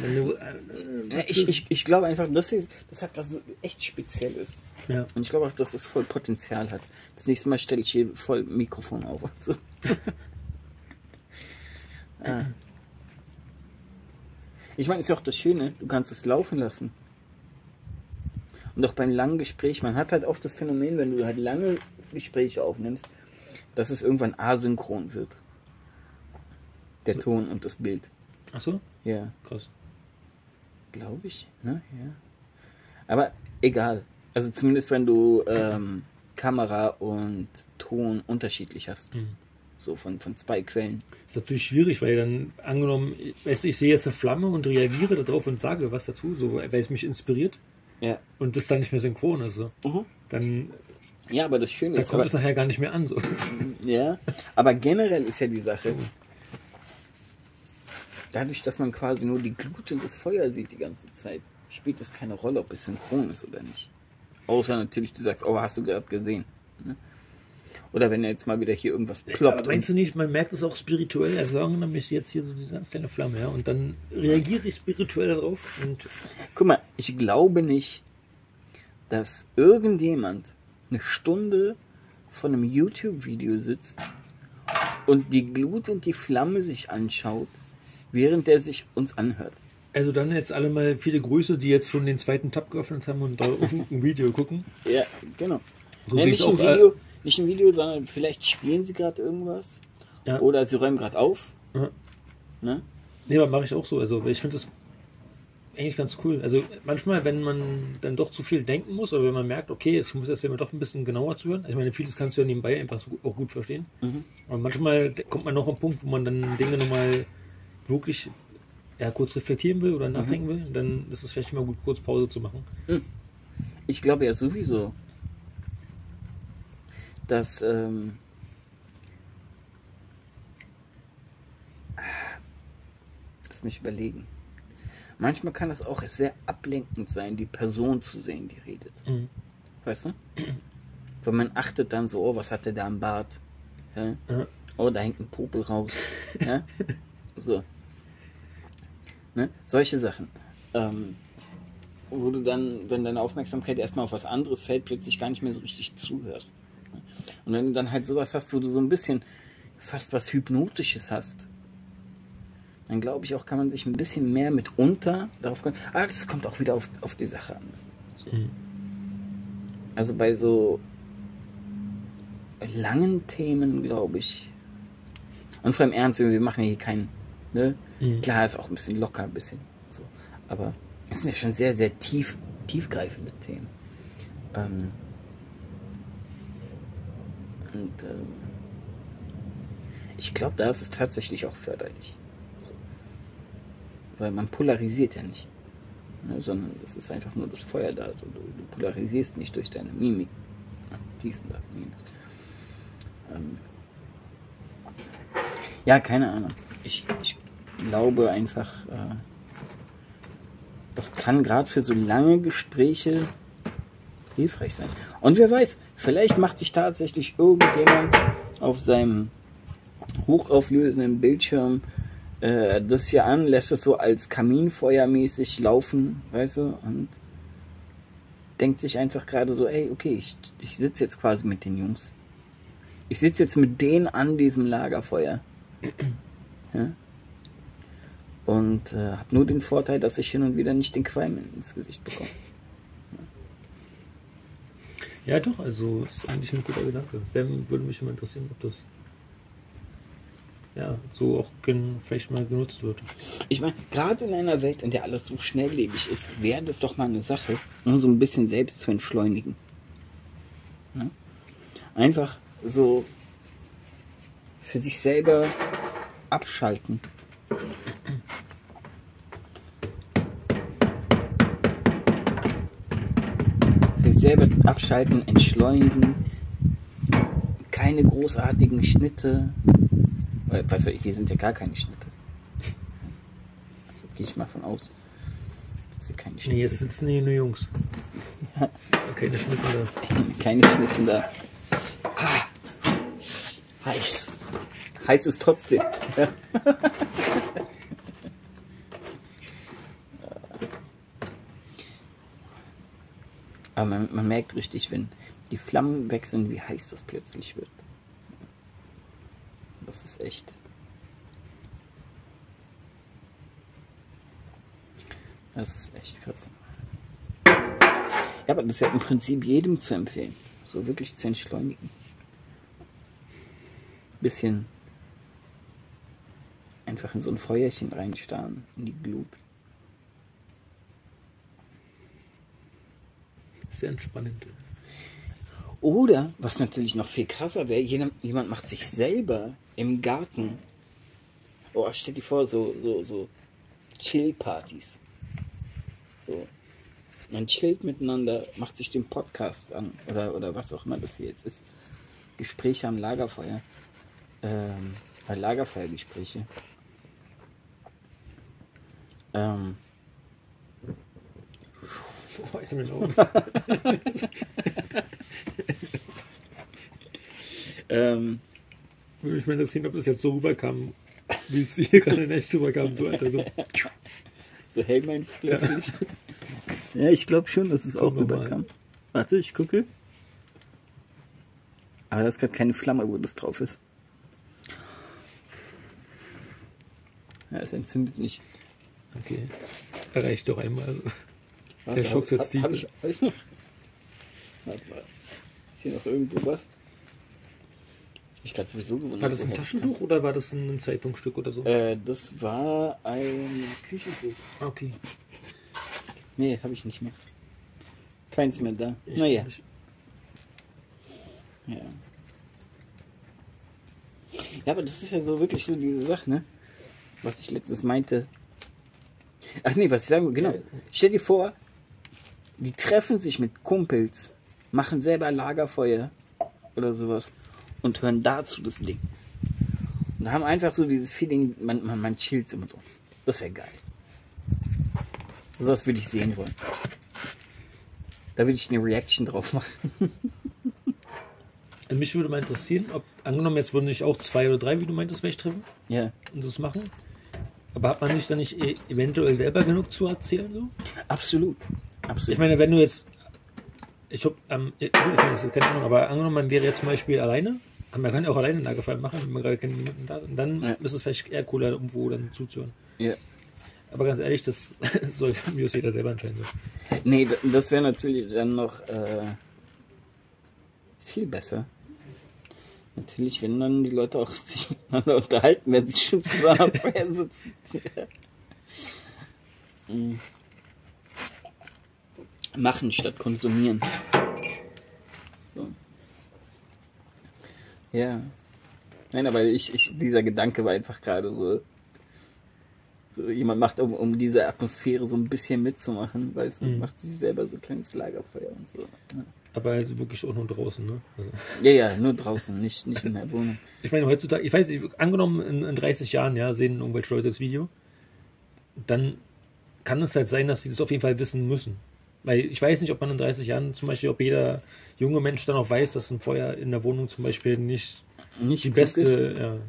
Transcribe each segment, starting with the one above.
Wenn du, ich glaube einfach, das hat was so echt Spezielles. ja. Und ich glaube auch, dass es voll Potenzial hat. Das nächste Mal stelle ich hier voll Mikrofon auf. Und so. Ich meine, ist ja auch das Schöne, du kannst es laufen lassen. Und auch beim langen Gespräch, man hat halt oft das Phänomen, wenn du halt lange Gespräche aufnimmst, dass es irgendwann asynchron wird. Der Ton und das Bild. Ach so? Ja. Krass. Glaube ich, ne? Ja. Aber egal. Also zumindest wenn du Kamera und Ton unterschiedlich hast. Mhm. So von zwei Quellen. Ist natürlich schwierig, weil dann angenommen, weißt du, ich sehe jetzt eine Flamme und reagiere darauf und sage was dazu, so, weil es mich inspiriert. Ja. Und das dann nicht mehr synchron ist. So. Dann, Ja, aber das Schöne da ist... kommt es nachher gar nicht mehr an. So. Ja, aber generell ist ja die Sache, dadurch, dass man quasi nur die Glut und das Feuer sieht die ganze Zeit, spielt es keine Rolle, ob es synchron ist oder nicht. Außer natürlich, du sagst, oh, hast du gerade gesehen. Ne? Oder wenn jetzt mal wieder hier irgendwas ploppt. Aber meinst du nicht, man merkt es auch spirituell? Also angenommen, ich sehe jetzt hier so diese ganz kleine Flamme, ja, und dann reagiere ich spirituell darauf. Und guck mal, ich glaube nicht, dass irgendjemand eine Stunde von einem YouTube-Video sitzt und die Glut und die Flamme sich anschaut, während der sich uns anhört. also dann jetzt alle mal viele Grüße, die jetzt schon den zweiten Tab geöffnet haben und da ein Video gucken. Ja, genau. So Ja, wie nicht, es ein auch, Video, nicht ein Video, sondern vielleicht spielen sie gerade irgendwas. Ja. Oder sie räumen gerade auf. Ja. Ne? Nee, aber mache ich auch so. Also ich finde das eigentlich ganz cool. Also manchmal, wenn man dann doch zu viel denken muss, oder wenn man merkt, okay, ich muss jetzt immer doch ein bisschen genauer zuhören. Ich meine, vieles kannst du ja nebenbei einfach so auch gut verstehen. Mhm. Aber manchmal kommt man noch am Punkt, wo man dann Dinge nochmal wirklich kurz reflektieren will oder nachdenken will. Und dann ist es vielleicht mal gut, kurz Pause zu machen. Ich glaube ja sowieso, dass lass mich überlegen. Manchmal kann es auch sehr ablenkend sein, die Person zu sehen, die redet. Mhm. Weißt du? Weil man achtet dann so, oh, was hat der da am Bart? Ja? Ja. Oh, da hängt ein Popel raus. Ja? So. Ne? Solche Sachen. Wo du dann, wenn deine Aufmerksamkeit erstmal auf was anderes fällt, plötzlich gar nicht mehr so richtig zuhörst. Und wenn du dann halt sowas hast, wo du so ein bisschen fast was Hypnotisches hast, dann glaube ich auch, kann man sich ein bisschen mehr mitunter darauf kommen. Ah, das kommt auch wieder auf die Sache an. So. Mhm. Also bei so langen Themen, glaube ich. Und vor allem ernst, wir machen hier keinen, ne? Mhm. Klar, ist auch ein bisschen locker, ein bisschen so. Aber es sind ja schon sehr, sehr tiefgreifende Themen. Ich glaube, da ist es tatsächlich auch förderlich. So. Weil man polarisiert ja nicht. Ne, sondern es ist einfach nur das Feuer da. Also du polarisierst nicht durch deine Mimik. Ja, dies und das, jenes. Ja, keine Ahnung. Ich glaube einfach, das kann gerade für so lange Gespräche hilfreich sein. Und wer weiß, vielleicht macht sich tatsächlich irgendjemand auf seinem hochauflösenden Bildschirm das hier an, lässt es so als Kaminfeuermäßig laufen, weißt du, und denkt sich einfach gerade so, ey, okay, ich sitze jetzt quasi mit den Jungs. Ich sitze jetzt mit denen an diesem Lagerfeuer. Ja? Und habe nur den Vorteil, dass ich hin und wieder nicht den Qualm ins Gesicht bekomme. Ja, doch, also ist eigentlich ein guter Gedanke. Würde mich immer interessieren, ob das so auch vielleicht mal genutzt wird. Ich meine, gerade in einer Welt, in der alles so schnelllebig ist, wäre das doch mal eine Sache, um so ein bisschen selbst zu entschleunigen. Ja? Einfach so für sich selber abschalten. Sich selber abschalten, entschleunigen, keine großartigen Schnitte. Weißt du, hier sind ja gar keine Schnitte. Also gehe ich mal von aus. Das sind keine Schnitte. Nee, jetzt sitzen hier nur Jungs. Ja. Keine Schnitte da. Keine Schnitte da. Ah, heiß. Heiß ist trotzdem. Ja. Aber man merkt richtig, wenn die Flammen weg sind, wie heiß das plötzlich wird. Das ist echt. Das ist echt krass. Ja, aber das ist ja im Prinzip jedem zu empfehlen. So wirklich zu entschleunigen. Bisschen einfach in so ein Feuerchen reinstarren, in die Glut. Sehr entspannend. Oder, was natürlich noch viel krasser wäre, jemand macht sich selber im Garten. Oh, stell dir vor, so Chill-Partys. So. Man chillt miteinander, macht sich den Podcast an. Oder was auch immer das hier jetzt ist. Gespräche am Lagerfeuer. Lagerfeuergespräche. Oh, ich bin Augen. Würde mich mal interessieren, ob das jetzt so rüberkam, wie es hier gerade nicht rüberkam. So, Alter, so. So hell meinst du plötzlich? Ja, ich glaube schon, dass es auch rüberkam. Warte, ich gucke. Aber da ist gerade keine Flamme, wo das drauf ist. Ja, es entzündet nicht. Okay. Reicht doch einmal. Also. Warte, Der Schock setzt tief. Hab ich noch? Warte mal. Ist hier noch irgendwo was? Ich mich gerade sowieso gewundert. War das ein Taschentuch oder war das ein Zeitungsstück oder so? Das war ein Küchentuch. Okay. Nee, habe ich nicht mehr. Keins mehr da. Ich Naja. nicht. Ja. Ja, aber das ist ja so wirklich so diese Sache, ne? Was ich letztens meinte. Ach nee, was ich sagen will, genau. Ja. Stell dir vor, die treffen sich mit Kumpels, machen selber Lagerfeuer oder sowas und hören dazu das Ding. Und haben einfach so dieses Feeling, man chillt so mit uns. Das wäre geil. Sowas würde ich sehen wollen. Da würde ich eine Reaction drauf machen. Mich würde mal interessieren, ob, angenommen, jetzt würden sich auch 2 oder 3, wie du meintest, vielleicht treffen Ja. und das machen. Aber hat man sich da nicht eventuell selber genug zu erzählen? So? Absolut. Absolut. Ich meine, wenn du jetzt. Ich habe, ich meine, das ist keine Ahnung, aber angenommen, man wäre jetzt zum Beispiel alleine. Man kann ja auch alleine ein Lagerfeuer machen, wenn man gerade niemanden da hat. Und dann ist es vielleicht eher cooler, irgendwo dann zuzuhören. Ja. Aber ganz ehrlich, das soll von mir aus jeder selber entscheiden. So. Nee, das wäre natürlich dann noch viel besser. Natürlich, wenn dann die Leute auch sich miteinander unterhalten, wenn sie schon zusammen am Feuer sitzen. Ja. Machen statt konsumieren. So. Ja. Nein, aber dieser Gedanke war einfach gerade so jemand macht, um diese Atmosphäre so ein bisschen mitzumachen, weißt du, macht sich selber so ein kleines Lagerfeuer und so. Ja. Aber also wirklich auch nur draußen, ne? Also. Ja, nur draußen, nicht in der Wohnung. Ich meine, heutzutage, ich weiß nicht, angenommen in 30 Jahren, ja, sehen irgendwelche Leute das Video, dann kann es halt sein, dass sie das auf jeden Fall wissen müssen. Weil ich weiß nicht, ob man in 30 Jahren zum Beispiel, ob jeder junge Mensch dann auch weiß, dass ein Feuer in der Wohnung zum Beispiel nicht die beste.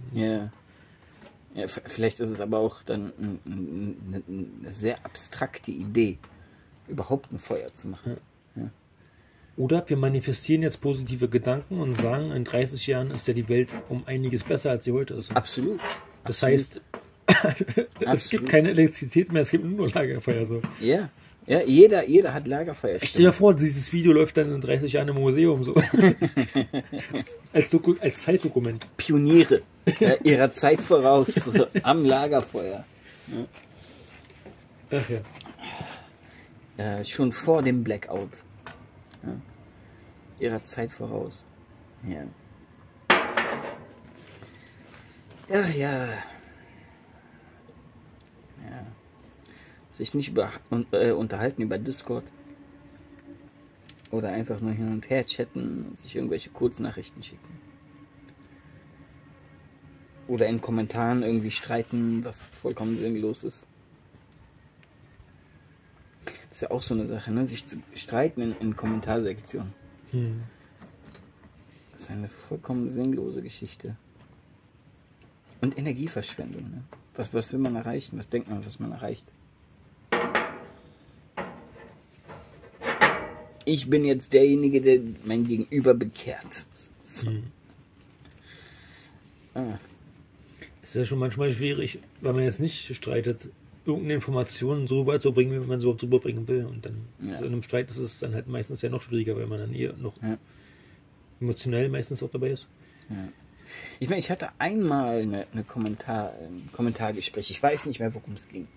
Ja, vielleicht ist es aber auch dann eine sehr abstrakte Idee, überhaupt ein Feuer zu machen. Ja. Oder wir manifestieren jetzt positive Gedanken und sagen, in 30 Jahren ist ja die Welt um einiges besser, als sie heute ist. Absolut. Das heißt, es gibt keine Elektrizität mehr, es gibt nur Lagerfeuer. So. Ja, jeder hat Lagerfeuer. Stell dir vor, dieses Video läuft dann in 30 Jahren im Museum so. als Zeitdokument. Pioniere ihrer Zeit voraus, so, am Lagerfeuer. Ach ja. Schon vor dem Blackout. Ja. Ihrer Zeit voraus. Ja. Ach ja. Ja. Sich nicht unterhalten über Discord. Oder einfach nur hin und her chatten, sich irgendwelche Kurznachrichten schicken. Oder in Kommentaren irgendwie streiten, was vollkommen sinnlos ist. Das ist ja auch so eine Sache, ne? Sich zu streiten in Kommentarsektionen. Das ist eine vollkommen sinnlose Geschichte. Und Energieverschwendung, ne? Was will man erreichen? Was denkt man, was man erreicht? ich bin jetzt derjenige, der mein Gegenüber bekehrt. So. Es ist ja schon manchmal schwierig, weil man jetzt nicht streitet, irgendeine Information so rüberzubringen, wie man so rüberbringen will. Und dann so in einem Streit ist es dann halt meistens ja noch schwieriger, weil man dann eher noch emotionell meistens auch dabei ist. Ja. Ich meine, ich hatte einmal ein Kommentargespräch. Ich weiß nicht mehr, worum es ging.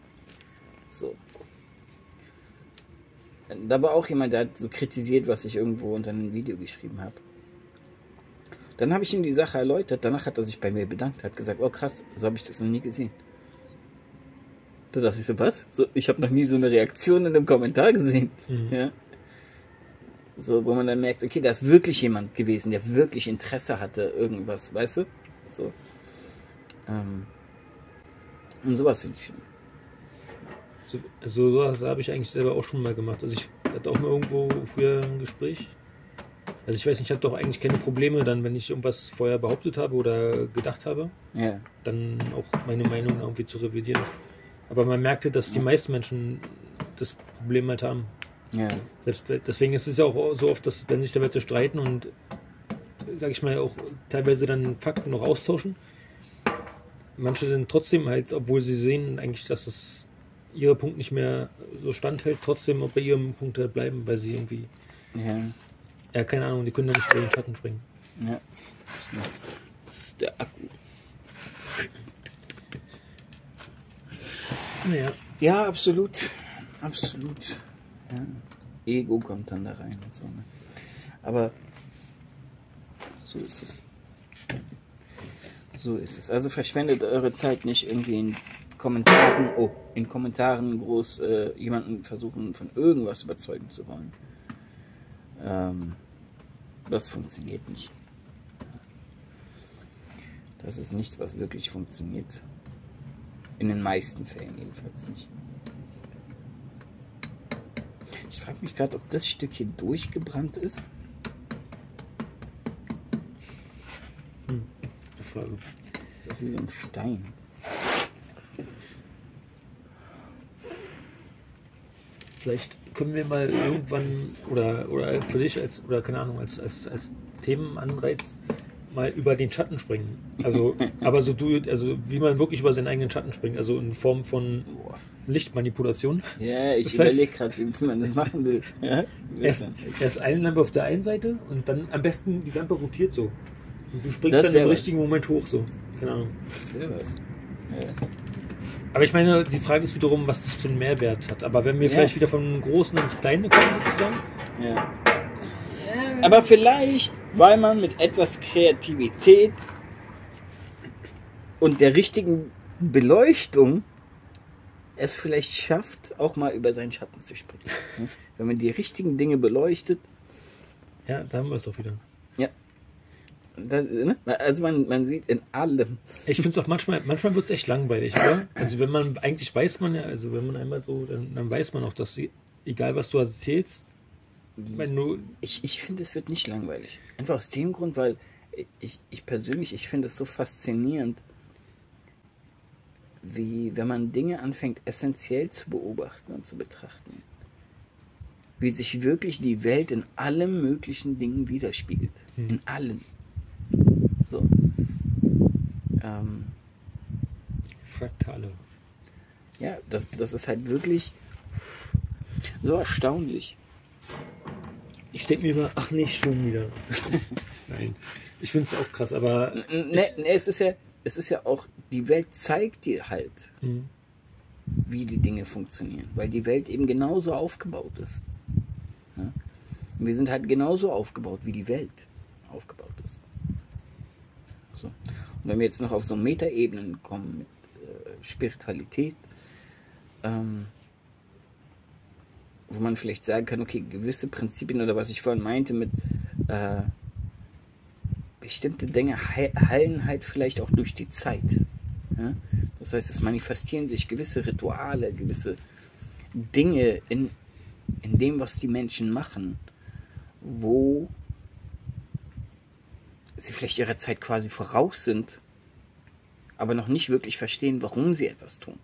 So. Da war auch jemand, der hat so kritisiert, was ich irgendwo unter einem Video geschrieben habe. Dann habe ich ihm die Sache erläutert. Danach hat er sich bei mir bedankt, hat gesagt, oh krass, so habe ich das noch nie gesehen. Da dachte ich so, was? So, ich habe noch nie so eine Reaktion in einem Kommentar gesehen. Ja. So, wo man dann merkt, okay, da ist wirklich jemand gewesen, der wirklich Interesse hatte, irgendwas, weißt du? So. Und sowas finde ich schön. Also sowas habe ich eigentlich selber auch schon mal gemacht. Also ich hatte auch mal irgendwo früher ein Gespräch. Also ich weiß nicht, ich hatte doch eigentlich keine Probleme dann, wenn ich irgendwas vorher behauptet habe oder gedacht habe, dann auch meine Meinung irgendwie zu revidieren. Aber man merkte, dass die meisten Menschen das Problem halt haben. Ja. Deswegen ist es ja auch so oft, dass wenn sich da Leute streiten und, sag ich mal, auch teilweise dann Fakten noch austauschen, manche sind trotzdem halt, obwohl sie sehen eigentlich, dass es ihre Punkt nicht mehr so standhält, trotzdem auch bei ihrem Punkt halt bleiben, weil sie irgendwie, keine Ahnung, die können da nicht über den Schatten springen. Ja. Das ist der Akku. Naja. Ja, absolut. Absolut. Ja. Ego kommt dann da rein und so. Ne? Aber so ist es. So ist es. Also verschwendet eure Zeit nicht irgendwie in Kommentaren groß jemanden versuchen von irgendwas überzeugen zu wollen. Das funktioniert nicht. Das ist nichts, was wirklich funktioniert. In den meisten Fällen jedenfalls nicht. Ich frage mich gerade, ob das Stück hier durchgebrannt ist. Frage. Ist das wie so ein Stein? Vielleicht können wir mal irgendwann oder für dich oder keine Ahnung als Themenanreiz mal über den Schatten springen. Also aber wie man wirklich über seinen eigenen Schatten springt, also in Form von Lichtmanipulation. Ja, ich überlege gerade, wie man das machen will. Ja? Erst eine Lampe auf der einen Seite und dann am besten die Lampe rotiert so. Und du springst dann im richtigen Moment hoch so. Keine Ahnung. Das wäre was. Ja. Aber ich meine, die Frage ist wiederum, was das für einen Mehrwert hat. Aber wenn wir vielleicht wieder vom Großen ins Kleine kommen sozusagen. Ja. Aber vielleicht, weil man mit etwas Kreativität und der richtigen Beleuchtung es vielleicht schafft, auch mal über seinen Schatten zu springen. Wenn man die richtigen Dinge beleuchtet. Ja, da haben wir es auch wieder. Ja. Das, ne? Also man sieht in allem. Ich finde es auch manchmal wird es echt langweilig, oder? Also wenn man, eigentlich weiß man ja, also wenn man einmal so, dann weiß man auch, dass egal was du erzählst, wenn du... Ich finde, es wird nicht langweilig. Einfach aus dem Grund, weil ich persönlich finde es so faszinierend, wie wenn man Dinge anfängt, essentiell zu beobachten und zu betrachten. Wie sich wirklich die Welt in allen möglichen Dingen widerspiegelt. In allen. So. Fraktale. Ja, das ist halt wirklich so erstaunlich. Ich denke mir immer, ach nicht schon wieder. Nein, ich finde es auch krass, aber... Es ist ja auch, die Welt zeigt dir halt, wie die Dinge funktionieren, weil die Welt eben genauso aufgebaut ist. Ja? Und wir sind halt genauso aufgebaut, wie die Welt aufgebaut ist. So. Und wenn wir jetzt noch auf so Metaebenen kommen mit Spiritualität, wo man vielleicht sagen kann, okay, gewisse Prinzipien oder was ich vorhin meinte mit bestimmte Dinge heilen halt vielleicht auch durch die Zeit. Ja? Das heißt, es manifestieren sich gewisse Rituale, gewisse Dinge in dem, was die Menschen machen, wo sie vielleicht ihrer Zeit quasi voraus sind, aber noch nicht wirklich verstehen, warum sie etwas tun.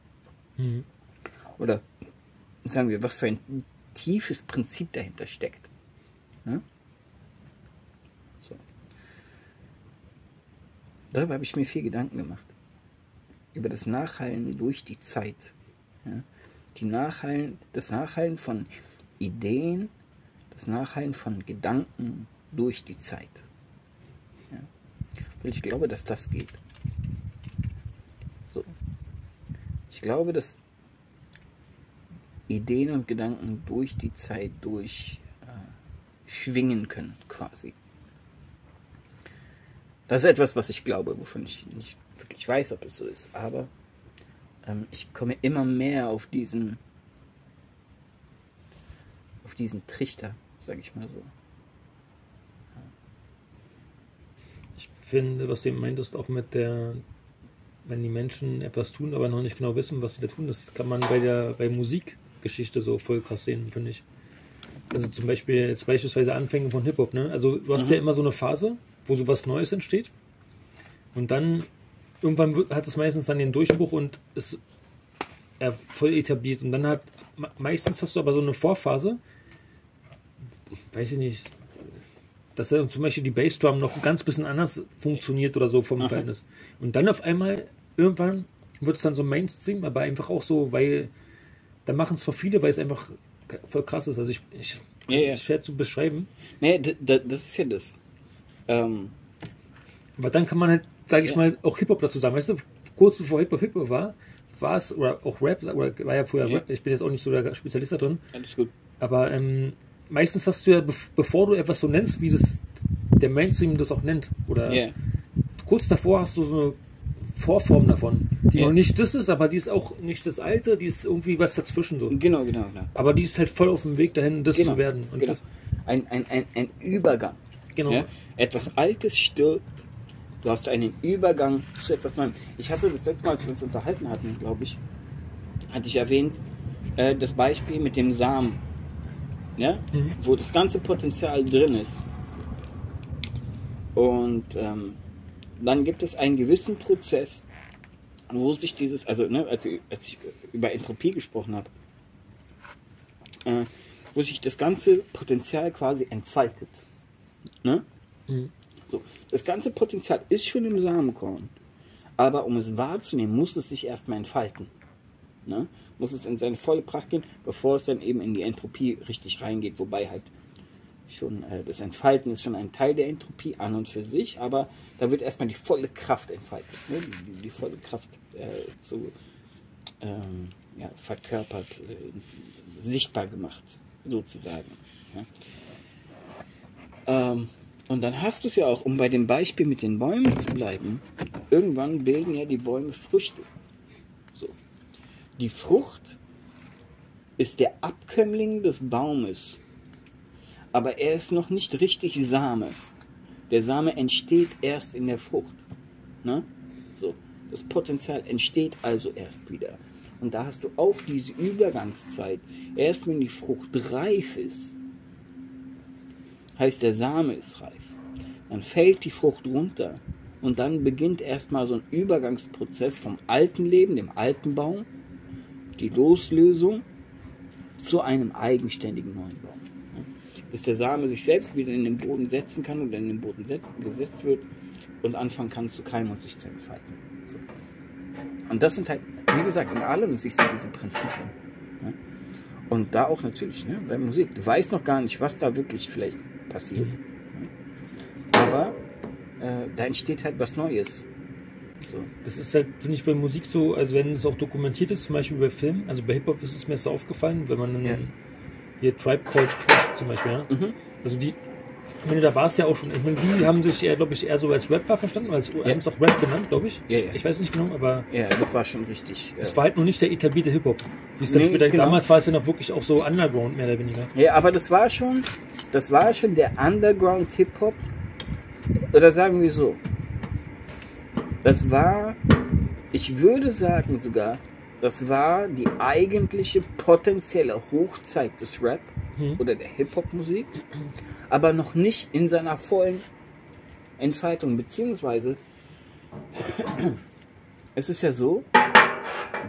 Oder sagen wir, was für ein tiefes Prinzip dahinter steckt. Ne? So. Darüber habe ich mir viel Gedanken gemacht. Über das Nachhallen durch die Zeit. Ja? Das Nachhallen von Ideen, das Nachhallen von Gedanken durch die Zeit. Ja? Weil ich glaube, dass das geht. So. Ich glaube, dass Ideen und Gedanken durch die Zeit schwingen können, quasi. Das ist etwas, was ich glaube, wovon ich nicht wirklich weiß, ob es so ist. Aber ich komme immer mehr auf diesen Trichter, sage ich mal so. Ich finde, was du eben meintest, auch mit der, wenn die Menschen etwas tun, aber noch nicht genau wissen, was sie da tun, das kann man bei Musikgeschichte so voll krass sehen, finde ich. Also zum Beispiel, jetzt beispielsweise Anfänge von Hip-Hop, ne? Also du hast ja immer so eine Phase, wo so was Neues entsteht und dann irgendwann hat es meistens dann den Durchbruch und ist voll etabliert und dann meistens hast du aber so eine Vorphase, weiß ich nicht, dass ja zum Beispiel die Bassdrum noch ein ganz bisschen anders funktioniert oder so vom Verhältnis. Und dann auf einmal, irgendwann wird es dann so Mainstream, aber einfach auch so, weil da machen es zwar viele, weil es einfach voll krass ist. Also ich schwer zu beschreiben. Nee, das ist ja das. Aber dann kann man halt, sage ich mal, auch Hip-Hop dazu sagen. Weißt du, kurz bevor Hip-Hop war es, oder auch Rap, oder war ja vorher Rap, ich bin jetzt auch nicht so der Spezialist da drin. Alles gut. Aber meistens hast du ja, bevor du etwas so nennst, wie der Mainstream das auch nennt, oder kurz davor hast du so eine Vorform davon, die noch nicht das ist, aber die ist auch nicht das Alte, die ist irgendwie was dazwischen so. Genau. Aber die ist halt voll auf dem Weg dahin, das zu werden. Und das, ein Übergang. genau. Ja? Etwas Altes stirbt, du hast einen Übergang zu etwas Neuem. Ich hatte das letzte Mal, als wir uns unterhalten hatten, glaube ich, hatte ich erwähnt, das Beispiel mit dem Samen, ja? Wo das ganze Potenzial drin ist. Und dann gibt es einen gewissen Prozess, wo sich dieses, also als ich über Entropie gesprochen habe, wo sich das ganze Potenzial quasi entfaltet. Ne? So, das ganze Potenzial ist schon im Samenkorn, aber um es wahrzunehmen, muss es sich erstmal entfalten. Ne? Muss es in seine volle Pracht gehen, bevor es dann eben in die Entropie richtig reingeht, wobei halt schon das Entfalten ist schon ein Teil der Entropie an und für sich, aber da wird erstmal die volle Kraft entfaltet, ne? Die volle Kraft verkörpert, sichtbar gemacht, sozusagen. Ja? Und dann hast du es ja auch, um bei dem Beispiel mit den Bäumen zu bleiben, irgendwann bilden ja die Bäume Früchte. So. Die Frucht ist der Abkömmling des Baumes, aber er ist noch nicht richtig Same. Der Same entsteht erst in der Frucht. Ne? So. Das Potenzial entsteht also erst wieder. Und da hast du auch diese Übergangszeit. Erst wenn die Frucht reif ist, heißt der Same ist reif. Dann fällt die Frucht runter und dann beginnt erstmal so ein Übergangsprozess vom alten Leben, dem alten Baum, die Loslösung zu einem eigenständigen neuen Baum. Bis der Same sich selbst wieder in den Boden setzen kann oder in den Boden gesetzt wird und anfangen kann zu keimen und sich zu entfalten. So. Und das sind halt, wie gesagt, in allem siehst du diese Prinzipien. Ne? Und da auch natürlich, ne, bei Musik. Du weißt noch gar nicht, was da wirklich vielleicht passiert. Ne? Aber da entsteht halt was Neues. So. Das ist halt, finde ich, bei Musik so, also wenn es auch dokumentiert ist, zum Beispiel bei Filmen, also bei Hip-Hop ist es mir so aufgefallen, wenn man hier Tribe Called Quest zum Beispiel, ja? Also die, ich meine, da war es ja auch schon, ich meine, die haben sich eher, glaube ich, eher so als Rapper verstanden, haben es auch Rap genannt, glaube ich. Ich weiß nicht genau, aber... Ja, das war schon richtig... Das war halt noch nicht der etablierte Hip-Hop. Genau. Damals war es ja noch wirklich auch so Underground, mehr oder weniger. Ja, aber das war schon der Underground-Hip-Hop, oder sagen wir so, das war, ich würde sagen sogar, das war die eigentliche potenzielle Hochzeit des Rap oder der Hip-Hop-Musik, aber noch nicht in seiner vollen Entfaltung, beziehungsweise es ist ja so,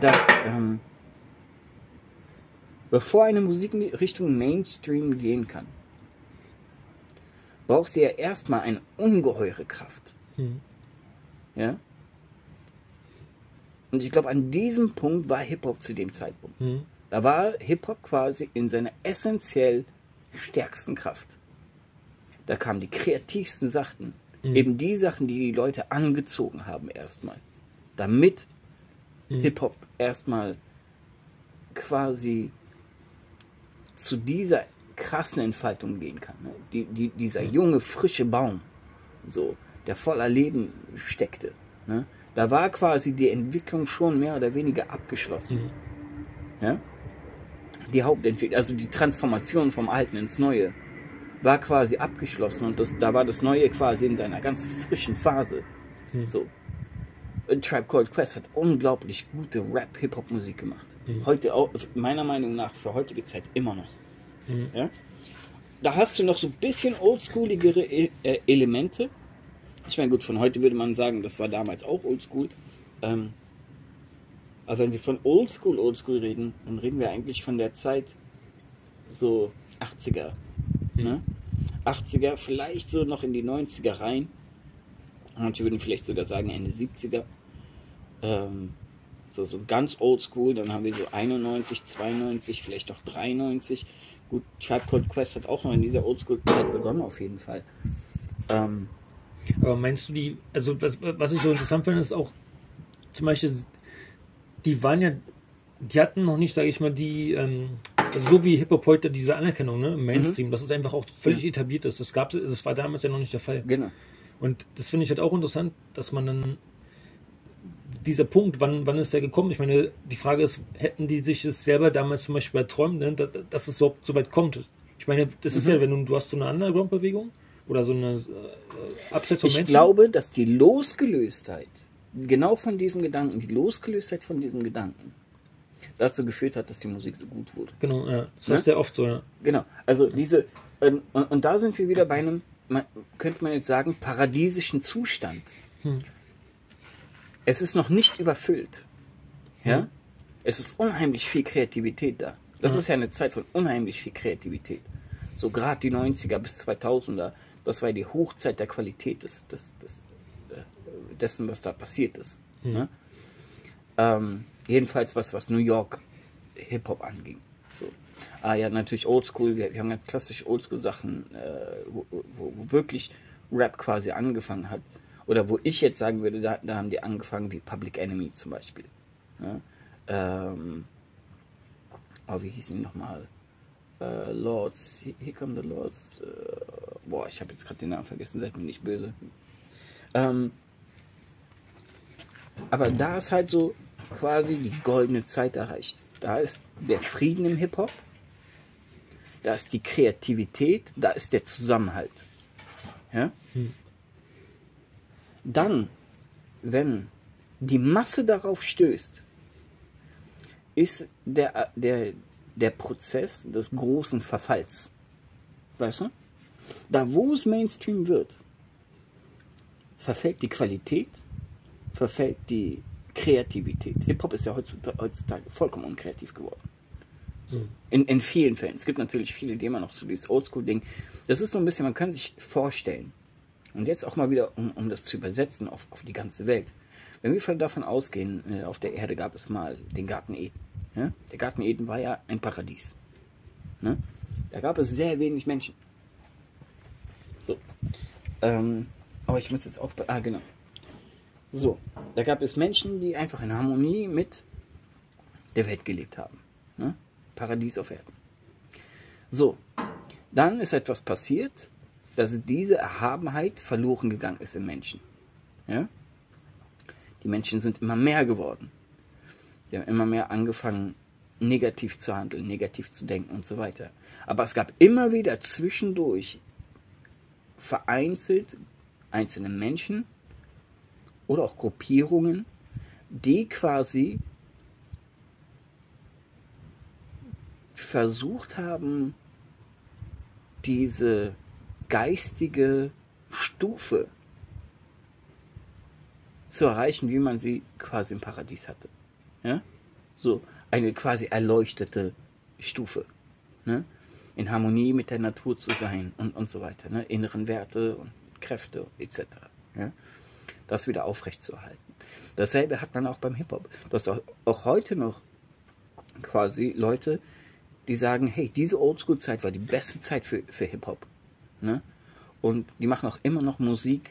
dass bevor eine Musikrichtung Mainstream gehen kann, brauchst du ja erstmal eine ungeheure Kraft. Ja? Und ich glaube, an diesem Punkt war Hip-Hop zu dem Zeitpunkt. Da war Hip-Hop quasi in seiner essentiell stärksten Kraft. Da kamen die kreativsten Sachen. Eben die Sachen, die die Leute angezogen haben erstmal. Damit Hip-Hop erstmal quasi zu dieser krassen Entfaltung gehen kann. Ne? Dieser junge, frische Baum, so, der voller Leben steckte. Ne? Da war quasi die Entwicklung schon mehr oder weniger abgeschlossen. Ja? Die Hauptentwicklung, also die Transformation vom Alten ins Neue, war quasi abgeschlossen und da war das Neue quasi in seiner ganz frischen Phase. So. Tribe Called Quest hat unglaublich gute Rap-Hip-Hop-Musik gemacht. Heute auch, meiner Meinung nach, für heutige Zeit immer noch. Ja? Da hast du noch so ein bisschen oldschooligere Elemente. Ich meine, gut, von heute würde man sagen, das war damals auch oldschool. Aber wenn wir von oldschool reden, dann reden wir eigentlich von der Zeit so 80er. Ne? 80er, vielleicht so noch in die 90er rein. Manche würden vielleicht sogar sagen Ende 70er. So ganz oldschool, dann haben wir so 91, 92, vielleicht auch 93. Gut, Tribe Called Quest hat auch noch in dieser Oldschool-Zeit begonnen, auf jeden Fall. Aber meinst du also was ich so interessant finde, ist auch zum Beispiel, die hatten noch nicht, sage ich mal, also so wie Hip-Hop heute diese Anerkennung, ne, im Mainstream, dass es einfach auch völlig etabliert ist. Das war damals ja noch nicht der Fall. Genau. Und das finde ich halt auch interessant, dass man dann dieser Punkt, wann ist der gekommen? Ich meine, die Frage ist, hätten die sich es selber damals zum Beispiel erträumt, ne, dass es so weit kommt? Ich meine, das ist ja, wenn du hast so eine Underground-Bewegung oder so eine Abseits von Menschen. Ich glaube, dass die Losgelöstheit, genau von diesem Gedanken, dazu geführt hat, dass die Musik so gut wurde. Genau, ja. Das heißt ja oft so, ja. Genau, also und da sind wir wieder bei einem, könnte man jetzt sagen, paradiesischen Zustand. Es ist noch nicht überfüllt. Ja? Es ist unheimlich viel Kreativität da. Das ist ja eine Zeit von unheimlich viel Kreativität. So gerade die 90er bis 2000er, das war die Hochzeit der Qualität dessen, was da passiert ist. Ne? Jedenfalls was New York Hip-Hop anging. So. Ja, natürlich Oldschool, wir haben ganz klassische Oldschool-Sachen, wo wirklich Rap quasi angefangen hat. Oder wo ich jetzt sagen würde, da haben die angefangen wie Public Enemy zum Beispiel. Ja? Wie hieß ihn nochmal? Lords, Here Come the Lords. Ich habe jetzt gerade den Namen vergessen, seid mir nicht böse. Aber da ist halt so quasi die goldene Zeit erreicht. Da ist der Frieden im Hip-Hop, da ist die Kreativität, da ist der Zusammenhalt. Ja? Dann, wenn die Masse darauf stößt, ist der Prozess des großen Verfalls. Weißt du? Da, wo es Mainstream wird, verfällt die Qualität, verfällt die Kreativität. Hip-Hop ist ja heutzutage vollkommen unkreativ geworden. So. In vielen Fällen. Es gibt natürlich viele, die immer noch so dieses Oldschool-Ding. Das ist so ein bisschen, man kann sich vorstellen. Und jetzt auch mal wieder, um das zu übersetzen auf die ganze Welt. Wenn wir davon ausgehen, auf der Erde gab es mal den Garten Eden. Ja? Der Garten Eden war ja ein Paradies. Ne? Da gab es sehr wenig Menschen. So. Aber ich muss jetzt auch... genau. So. Da gab es Menschen, die einfach in Harmonie mit der Welt gelebt haben. Ne? Paradies auf Erden. So. Dann ist etwas passiert, dass diese Erhabenheit verloren gegangen ist im Menschen. Ja? Die Menschen sind immer mehr geworden. Die haben immer mehr angefangen, negativ zu handeln, negativ zu denken und so weiter. Aber es gab immer wieder zwischendurch vereinzelt einzelne Menschen oder auch Gruppierungen, die quasi versucht haben, diese geistige Stufe zu erreichen, wie man sie quasi im Paradies hatte. Ja? So eine quasi erleuchtete Stufe. Ne? in Harmonie mit der Natur zu sein und so weiter, ne? Inneren Werte und Kräfte etc. Ja? Das wieder aufrechtzuerhalten. Dasselbe hat man auch beim Hip-Hop. Du hast auch heute noch quasi Leute, die sagen, hey, diese Oldschool-Zeit war die beste Zeit für Hip-Hop. Ne? Und die machen auch immer noch Musik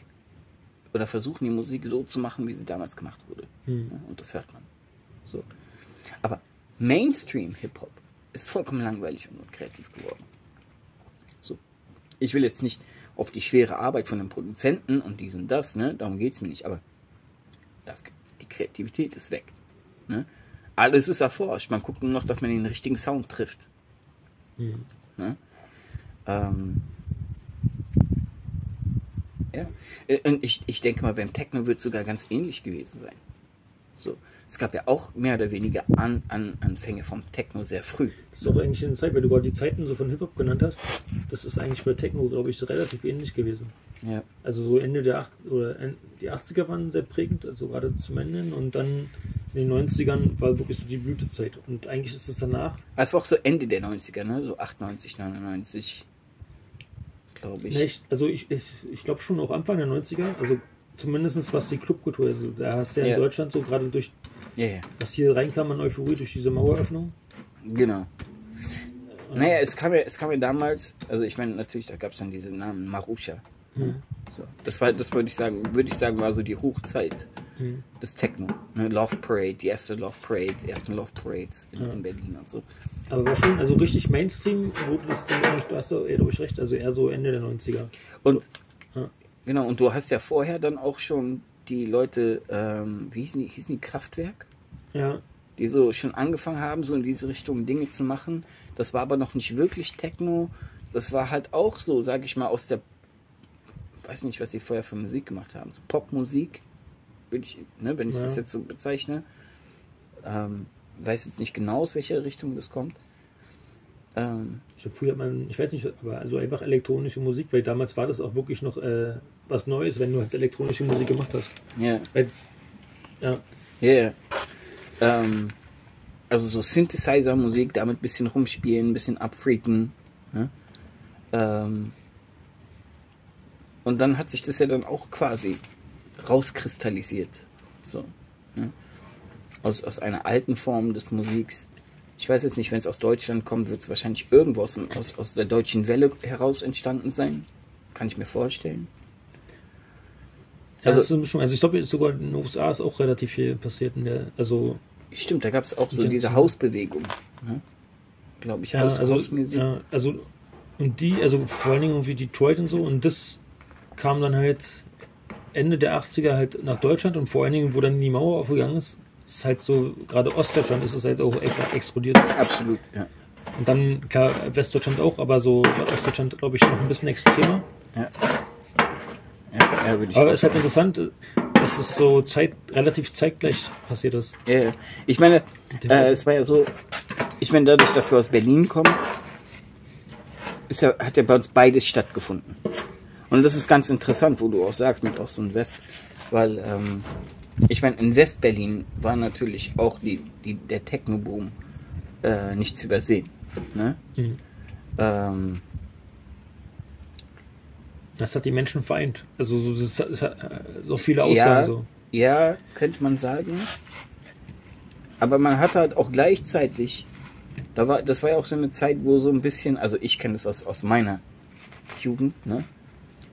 oder versuchen die Musik so zu machen, wie sie damals gemacht wurde. Ja? Und das hört man. So. Aber Mainstream-Hip-Hop ist vollkommen langweilig und kreativ geworden. So. Ich will jetzt nicht auf die schwere Arbeit von den Produzenten und dies und das, ne? Darum geht es mir nicht, aber die Kreativität ist weg. Ne? Alles ist erforscht, man guckt nur noch, dass man den richtigen Sound trifft. Ne? Ja. Und ich denke mal, beim Techno wird es sogar ganz ähnlich gewesen sein. So. Es gab ja auch mehr oder weniger Anfänge vom Techno sehr früh. Das ist auch eigentlich eine Zeit, weil du gerade die Zeiten so von Hip-Hop genannt hast. Das ist eigentlich bei Techno, glaube ich, relativ ähnlich gewesen. Ja. Also so Ende der die 80er waren sehr prägend, also gerade zum Ende. Und dann in den 90ern war wirklich so die Blütezeit. Und eigentlich ist es danach. Es war auch so Ende der 90er, ne? So 98, 99, glaube ich. Ne, ich glaube schon auch Anfang der 90er, also zumindest was die Clubkultur ist. Also, da hast du ja in Deutschland so gerade durch, was hier reinkam an Euphorie durch diese Maueröffnung. Genau. Naja, es kam ja damals, also ich meine, natürlich, da gab es dann diese Namen, Marusha. So, das würde ich sagen, war so die Hochzeit des Techno. Ne? Love Parade, die ersten Love Parades in Berlin und so. Aber war schon, also richtig Mainstream wurde das dann eigentlich, du hast doch eher, glaube ich, recht, also eher so Ende der 90er. Und genau, und du hast ja vorher dann auch schon die Leute, wie hießen die Kraftwerk? Ja. Die so schon angefangen haben, so in diese Richtung Dinge zu machen. Das war aber noch nicht wirklich Techno. Das war halt auch so, sage ich mal, aus der, weiß nicht, was die vorher für Musik gemacht haben. So Popmusik, würde ich, ne, wenn ich das jetzt so bezeichne. Weiß jetzt nicht genau, aus welcher Richtung das kommt. Ich glaube, früher hat man, ich weiß nicht, aber also einfach elektronische Musik, weil damals war das auch wirklich noch was Neues, wenn du jetzt elektronische Musik gemacht hast. Ja. Ja. Ja. Also so Synthesizer-Musik, damit ein bisschen rumspielen, ein bisschen abfreaken. Ne? Und dann hat sich das ja dann auch quasi rauskristallisiert. So. Ne? Aus einer alten Form des Musiks. Ich weiß jetzt nicht, wenn es aus Deutschland kommt, wird es wahrscheinlich irgendwo aus der deutschen Welle heraus entstanden sein. Kann ich mir vorstellen. Ja, also ich glaube, sogar in den USA ist auch relativ viel passiert Stimmt, da gab es auch so diese Hausbewegung. Ne? Glaube ich, Hausmusik. Ja, und vor allen Dingen irgendwie Detroit und so, und das kam dann halt Ende der 80er halt nach Deutschland, und vor allen Dingen, wo dann die Mauer aufgegangen ist halt so, gerade Ostdeutschland ist es halt auch explodiert. Absolut, ja. Und dann, klar, Westdeutschland auch, aber so Ostdeutschland, glaube ich, noch ein bisschen extremer. Ja. Aber es ist halt interessant, dass es so relativ zeitgleich passiert ist. Ja. Ich meine, es war ja so, dadurch, dass wir aus Berlin kommen, hat ja bei uns beides stattgefunden. Und das ist ganz interessant, wo du auch sagst, mit Ost und West, weil, ich meine, in West-Berlin war natürlich auch der Techno-Boom nicht zu übersehen. Ne? Das hat die Menschen vereint. Also es hat so viele Aussagen. Ja, könnte man sagen. Aber man hat halt auch gleichzeitig, das war ja auch so eine Zeit, wo so ein bisschen, also ich kenne das aus meiner Jugend, ne?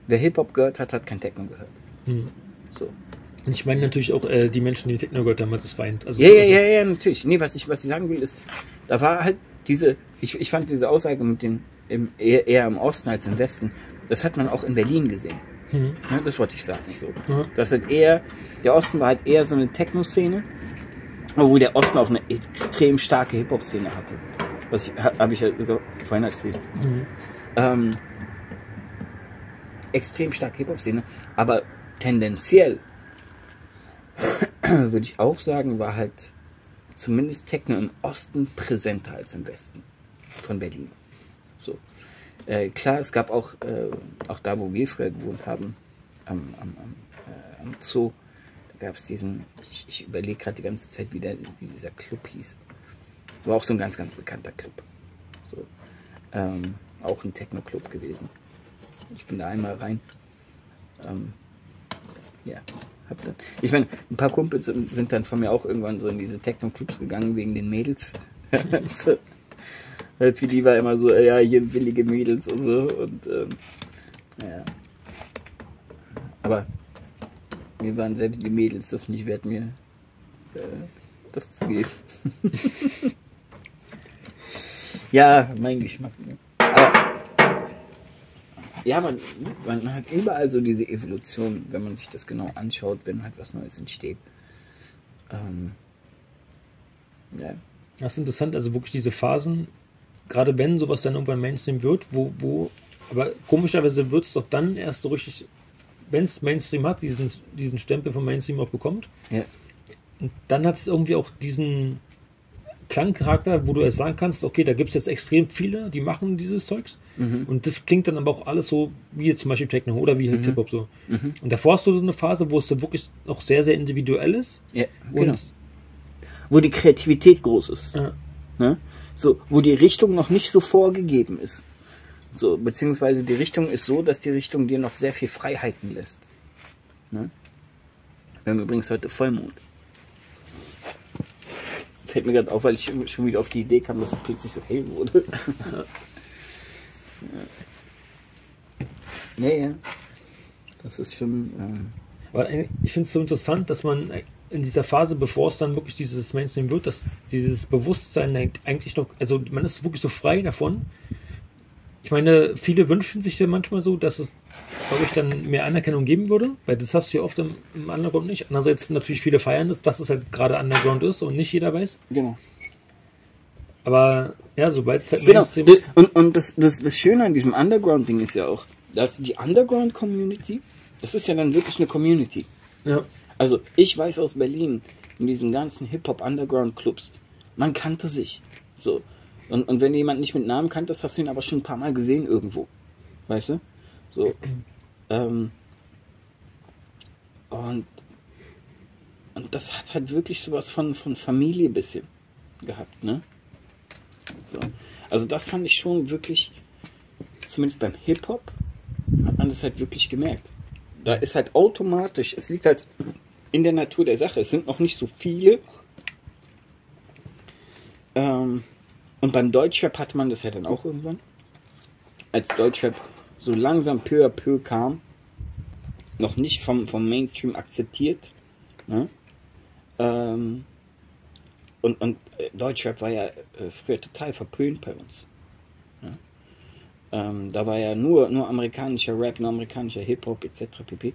Wer Hip-Hop gehört hat, hat kein Techno gehört. So. Und ich meine natürlich auch die Menschen, die Techno gehört haben, hat das vereint. Also ja, natürlich. Nee, was ich sagen will, ist, da war halt ich fand diese Aussage mit eher im Osten als im Westen, das hat man auch in Berlin gesehen. Ja, das wollte ich sagen. So. Das hat der Osten war halt eher so eine Techno-Szene, obwohl der Osten auch eine extrem starke Hip-Hop-Szene hatte. Habe ich ja sogar vorhin erzählt. Extrem starke Hip-Hop-Szene, aber tendenziell würde ich auch sagen, war halt zumindest Techno im Osten präsenter als im Westen von Berlin. So. Klar, es gab auch da, wo wir früher gewohnt haben, am Zoo, da gab es ich überlege gerade die ganze Zeit, wie dieser Club hieß. War auch so ein ganz, ganz bekannter Club. So. Auch ein Techno-Club gewesen. Ich bin da einmal rein. Ja, hab dann. Ich meine, ein paar Kumpels sind dann von mir auch irgendwann so in diese Techno-Clubs gegangen wegen den Mädels. Weil für die war immer so, ja, hier billige Mädels und so. Und ja. Aber mir waren selbst die Mädels das nicht wert, mir das zu geben. Ja, mein Geschmack. Aber ja, man hat überall so diese Evolution, wenn man sich das genau anschaut, wenn halt was Neues entsteht. Ja. Das ist interessant, also wirklich diese Phasen, gerade wenn sowas dann irgendwann Mainstream wird, aber komischerweise wird es doch dann erst so richtig, wenn es Mainstream hat, diesen Stempel vom Mainstream auch bekommt. Ja. Und dann hat es irgendwie auch diesen Klangcharakter, wo du erst sagen kannst, okay, da gibt es jetzt extrem viele, die machen dieses Zeugs. Und das klingt dann aber auch alles so, wie jetzt zum Beispiel Techno oder wie halt Hip-Hop so. Und davor hast du so eine Phase, wo es dann wirklich noch sehr, sehr individuell ist. Ja, genau. Wo die Kreativität groß ist. Ja. Ne? So, wo die Richtung noch nicht so vorgegeben ist. So, beziehungsweise die Richtung ist so, dass die Richtung dir noch sehr viel Freiheiten lässt. Ne? Wir haben übrigens heute Vollmond. Fällt mir gerade auf, weil ich schon wieder auf die Idee kam, dass es plötzlich so hell wurde. Ja. Das ist schon... Aber ich finde es so interessant, dass man in dieser Phase, bevor es dann wirklich dieses Mainstream wird, dass dieses Bewusstsein eigentlich noch, also man ist wirklich so frei davon. Ich meine, viele wünschen sich ja manchmal so, dass es, glaube ich, dann mehr Anerkennung geben würde, weil das hast du ja oft im Underground nicht. Andererseits natürlich viele feiern das, dass es halt gerade Underground ist und nicht jeder weiß. Genau. Aber ja, sobald es halt Mainstream ist. Und das Schöne an diesem Underground-Ding ist ja auch, dass die Underground-Community, das ist ja dann wirklich eine Community. Ja. Also ich weiß aus Berlin, in diesen ganzen Hip-Hop-Underground-Clubs, man kannte sich. So. Und wenn du jemanden nicht mit Namen kanntest, hast du ihn aber schon ein paar Mal gesehen irgendwo. Weißt du? So. Und das hat halt wirklich sowas von Familie ein bisschen gehabt, ne? So. Also das fand ich schon wirklich, zumindest beim Hip-Hop, hat man das halt wirklich gemerkt. Da ist halt automatisch, es liegt halt in der Natur der Sache, es sind noch nicht so viele. Und beim Deutschrap hatte man das ja dann auch irgendwann. Als Deutschrap so langsam peu à peu kam, noch nicht vom Mainstream akzeptiert. Ne? Und Deutschrap war ja früher total verpönt bei uns. Ne? Da war ja nur amerikanischer Rap, nur amerikanischer Hip-Hop etc. pp.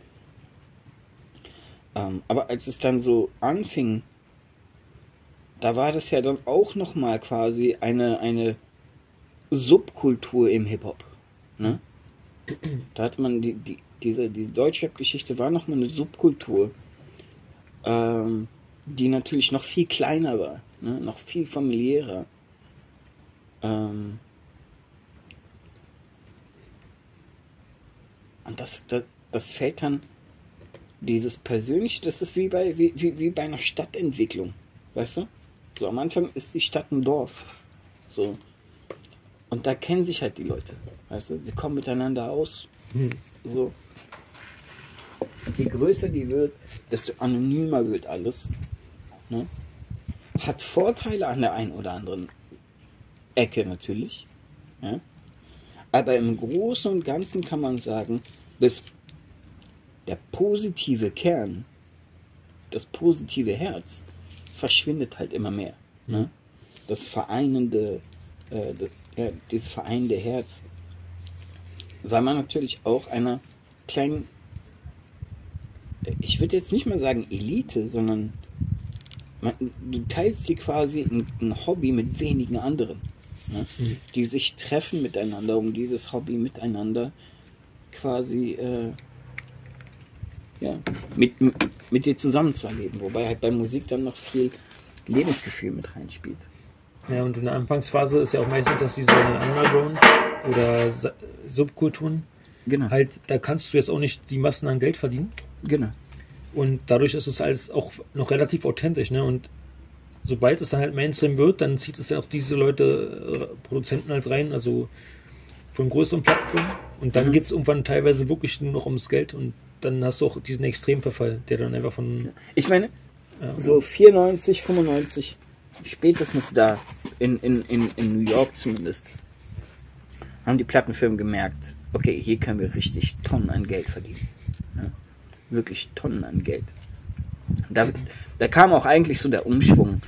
Aber als es dann so anfing, da war das ja dann auch nochmal quasi eine Subkultur im Hip-Hop. Ne? Da hat man diese Deutschrap-Geschichte war nochmal eine Subkultur, die natürlich noch viel kleiner war, ne? Noch viel familiärer. Und das fällt dann, dieses Persönliche, das ist wie bei einer Stadtentwicklung, weißt du? So, am Anfang ist die Stadt ein Dorf. So. Und da kennen sich halt die Leute. Weißt du, sie kommen miteinander aus. So. Je größer die wird, desto anonymer wird alles. Ne? Hat Vorteile an der einen oder anderen Ecke natürlich. Ja? Aber im Großen und Ganzen kann man sagen, dass der positive Kern, das positive Herz, verschwindet halt immer mehr. Ne? Das vereinende, dieses vereinende Herz, weil man natürlich auch einer kleinen, ich würde jetzt nicht mal sagen Elite, sondern du teilst dir quasi ein Hobby mit wenigen anderen, ne? Die sich treffen miteinander, um dieses Hobby miteinander quasi mit dir zusammen zu erleben, wobei halt bei Musik dann noch viel Lebensgefühl mit reinspielt. Ja, und in der Anfangsphase ist ja auch meistens, dass diese Underground oder Subkulturen, Genau. halt, da kannst du jetzt auch nicht die Massen an Geld verdienen. Genau. Und dadurch ist es alles auch noch relativ authentisch, ne? Und sobald es dann halt Mainstream wird, dann zieht es ja auch diese Leute, Produzenten halt rein, also von größeren Plattformen. Und dann geht es irgendwann teilweise wirklich nur noch ums Geld und dann hast du auch diesen Extremverfall, der dann einfach von... Ich meine, so 94, 95, spätestens da, in New York zumindest, haben die Plattenfirmen gemerkt, okay, hier können wir richtig Tonnen an Geld verdienen. Ja? Wirklich Tonnen an Geld. Da kam auch eigentlich so der Umschwung,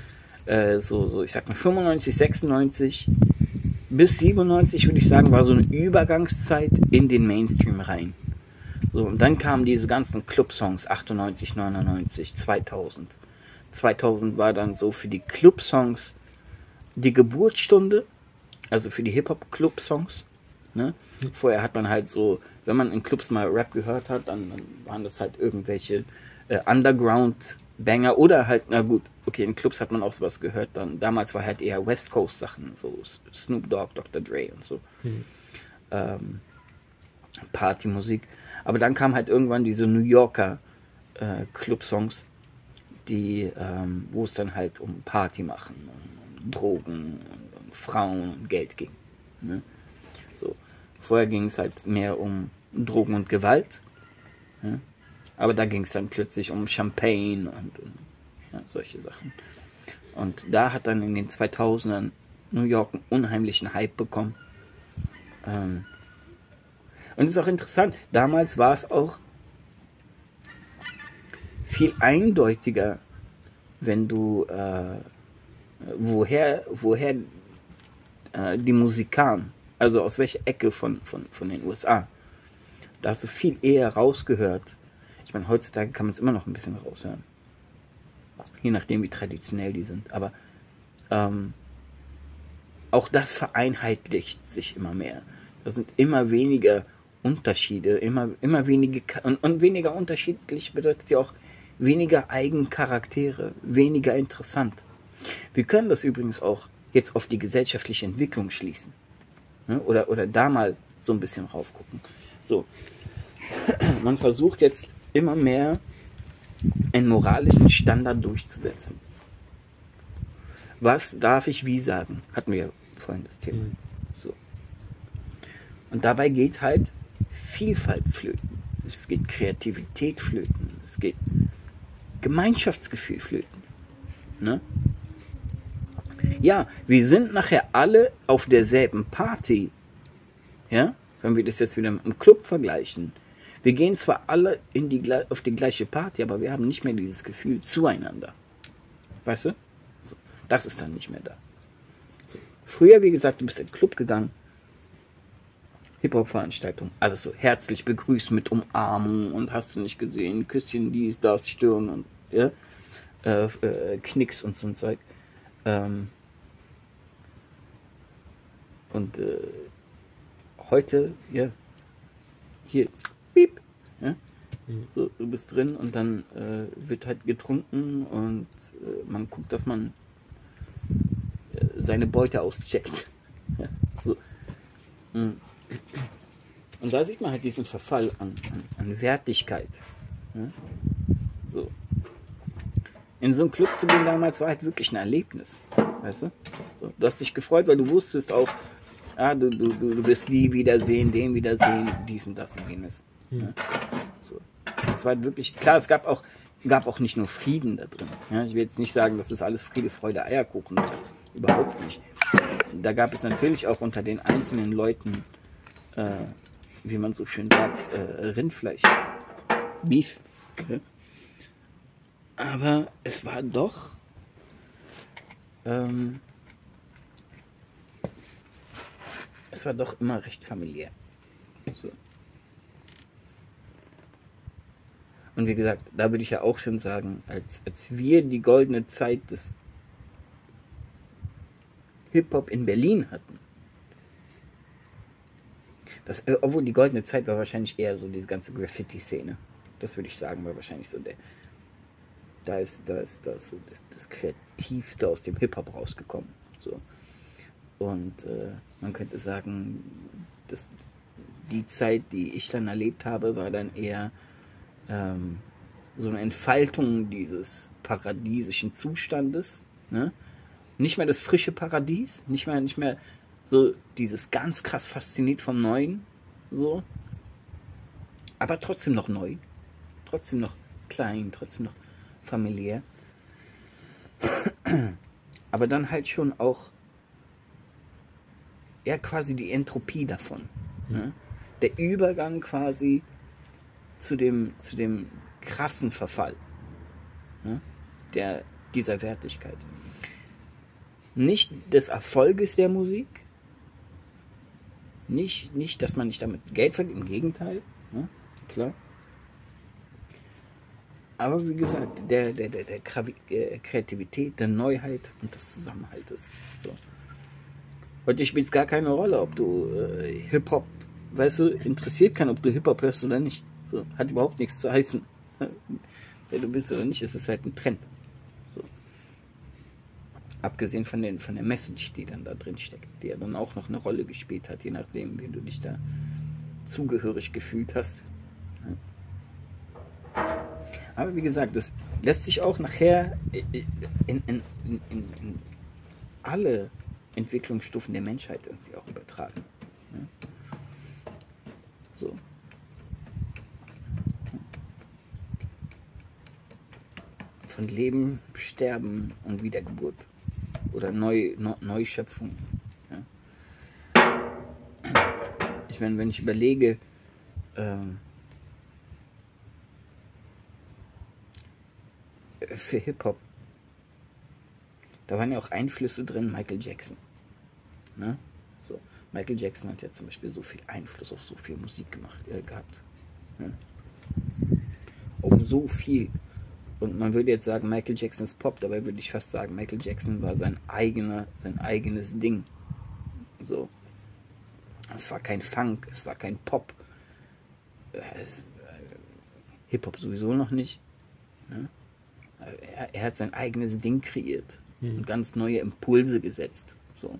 so ich sag mal 95, 96 bis 97, würde ich sagen, war so eine Übergangszeit in den Mainstream rein. So, und dann kamen diese ganzen Club-Songs, 98, 99, 2000. 2000 war dann so für die Club-Songs die Geburtsstunde, also für die Hip-Hop-Club-Songs. Ne? Vorher hat man halt so, wenn man in Clubs mal Rap gehört hat, dann waren das halt irgendwelche Underground-Banger oder halt, na gut, okay, in Clubs hat man auch sowas gehört, dann damals war halt eher West Coast-Sachen, so Snoop Dogg, Dr. Dre und so. Partymusik. Aber dann kam halt irgendwann diese New Yorker Club-Songs, die, wo es dann halt um Party machen, um Drogen, um Frauen und Geld ging. Ne? So. Vorher ging es halt mehr um Drogen und Gewalt. Ja? Aber da ging es dann plötzlich um Champagne und ja, solche Sachen. Und da hat dann in den 2000ern New York einen unheimlichen Hype bekommen. Und es ist auch interessant, damals war es auch viel eindeutiger, wenn du woher die Musik kam, also aus welcher Ecke von den USA. Da hast du viel eher rausgehört. Ich meine, heutzutage kann man es immer noch ein bisschen raushören. Je nachdem, wie traditionell die sind. Aber auch das vereinheitlicht sich immer mehr. Da sind immer weniger Unterschiede, immer weniger, und weniger unterschiedlich bedeutet ja auch weniger Eigencharaktere, weniger interessant. Wir können das übrigens auch jetzt auf die gesellschaftliche Entwicklung schließen. Ne? Oder da mal so ein bisschen raufgucken. So. Man versucht jetzt immer mehr einen moralischen Standard durchzusetzen. Was darf ich wie sagen? Hatten wir ja vorhin das Thema. So. Und dabei geht halt Vielfalt flöten. Es geht Kreativität flöten. Es geht Gemeinschaftsgefühl flöten. Ne? Ja, wir sind nachher alle auf derselben Party. Ja, wenn wir das jetzt wieder mit einem Club vergleichen. Wir gehen zwar alle auf die gleiche Party, aber wir haben nicht mehr dieses Gefühl zueinander. Weißt du? So, das ist dann nicht mehr da. So. Früher, wie gesagt, du bist in den Club gegangen. Hip-Hop-Veranstaltung, alles so herzlich begrüßt mit Umarmung und hast du nicht gesehen, Küsschen, dies, das, Stirn und ja, Knicks und so ein Zeug. Heute, ja, hier, piep, ja, so, du bist drin und dann wird halt getrunken und man guckt, dass man seine Beute auscheckt. Ja, so. Und da sieht man halt diesen Verfall an Wertigkeit. Ja? So. In so einen Club zu gehen damals war halt wirklich ein Erlebnis. Weißt du? So. Du hast dich gefreut, weil du wusstest auch, du wirst die wiedersehen, den wiedersehen, dies und das und jenes. Ja? So. Das war halt wirklich, klar, es gab auch nicht nur Frieden da drin. Ja? Ich will jetzt nicht sagen, das ist alles Friede, Freude, Eierkuchen. Überhaupt nicht. Da gab es natürlich auch unter den einzelnen Leuten, wie man so schön sagt, Rindfleisch. Beef. Okay. Aber es war doch immer recht familiär. So. Und wie gesagt, da würde ich ja auch schon sagen, als wir die goldene Zeit des Hip-Hop in Berlin hatten, obwohl die goldene Zeit war wahrscheinlich eher so diese ganze Graffiti-Szene. Das würde ich sagen, war wahrscheinlich so da ist das Kreativste aus dem Hip-Hop rausgekommen. So. Und man könnte sagen, dass die Zeit, die ich dann erlebt habe, war dann eher so eine Entfaltung dieses paradiesischen Zustandes, Ne? Nicht mehr das frische Paradies, nicht mehr so dieses ganz krass fasziniert vom Neuen, so. Aber trotzdem noch neu, trotzdem noch klein, trotzdem noch familiär. Aber dann halt schon auch ja quasi die Entropie davon. Ne? Der Übergang quasi zu dem krassen Verfall, ne? Dieser Wertigkeit. Nicht des Erfolges der Musik, nicht, dass man nicht damit Geld verdient, im Gegenteil, ne? Klar. Aber wie gesagt, der Kreativität, der Neuheit und des Zusammenhaltes. So. Heute spielt es gar keine Rolle, ob du Hip-Hop, weißt du, interessiert kann, ob du Hip-Hop hörst oder nicht. So, hat überhaupt nichts zu heißen. Wer du bist oder nicht, ist es halt ein Trend. So. Abgesehen von der Message, die dann da drin steckt, die ja dann auch noch eine Rolle gespielt hat, je nachdem, wie du dich da zugehörig gefühlt hast. Aber wie gesagt, das lässt sich auch nachher in alle Entwicklungsstufen der Menschheit irgendwie auch übertragen. Ne? So. Von Leben, Sterben und Wiedergeburt. Oder Neuschöpfung. Ja? Ich meine, wenn ich überlege, für Hip-Hop, da waren ja auch Einflüsse drin, Michael Jackson. Ne? So, Michael Jackson hat ja zum Beispiel so viel Einfluss auf so viel Musik gehabt. Ne? Auf so viel. Und man würde jetzt sagen, Michael Jackson ist Pop, dabei würde ich fast sagen, Michael Jackson war sein eigenes Ding. So. Es war kein Funk, es war kein Pop. Hip-Hop sowieso noch nicht. Ne? Er hat sein eigenes Ding kreiert und ganz neue Impulse gesetzt. So.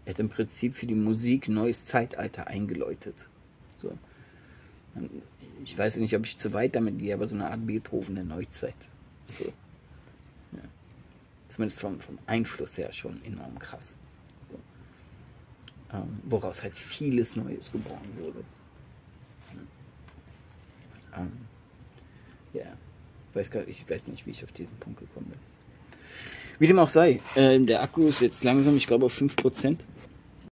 Er hat im Prinzip für die Musik ein neues Zeitalter eingeläutet. So. Ich weiß nicht, ob ich zu weit damit gehe, aber so eine Art Beethoven der Neuzeit. So. Ja. Zumindest vom Einfluss her schon enorm krass. So. Woraus halt vieles Neues geboren wurde. Ja. Ich weiß nicht, wie ich auf diesen Punkt gekommen bin. Wie dem auch sei, der Akku ist jetzt langsam, ich glaube, auf 5%.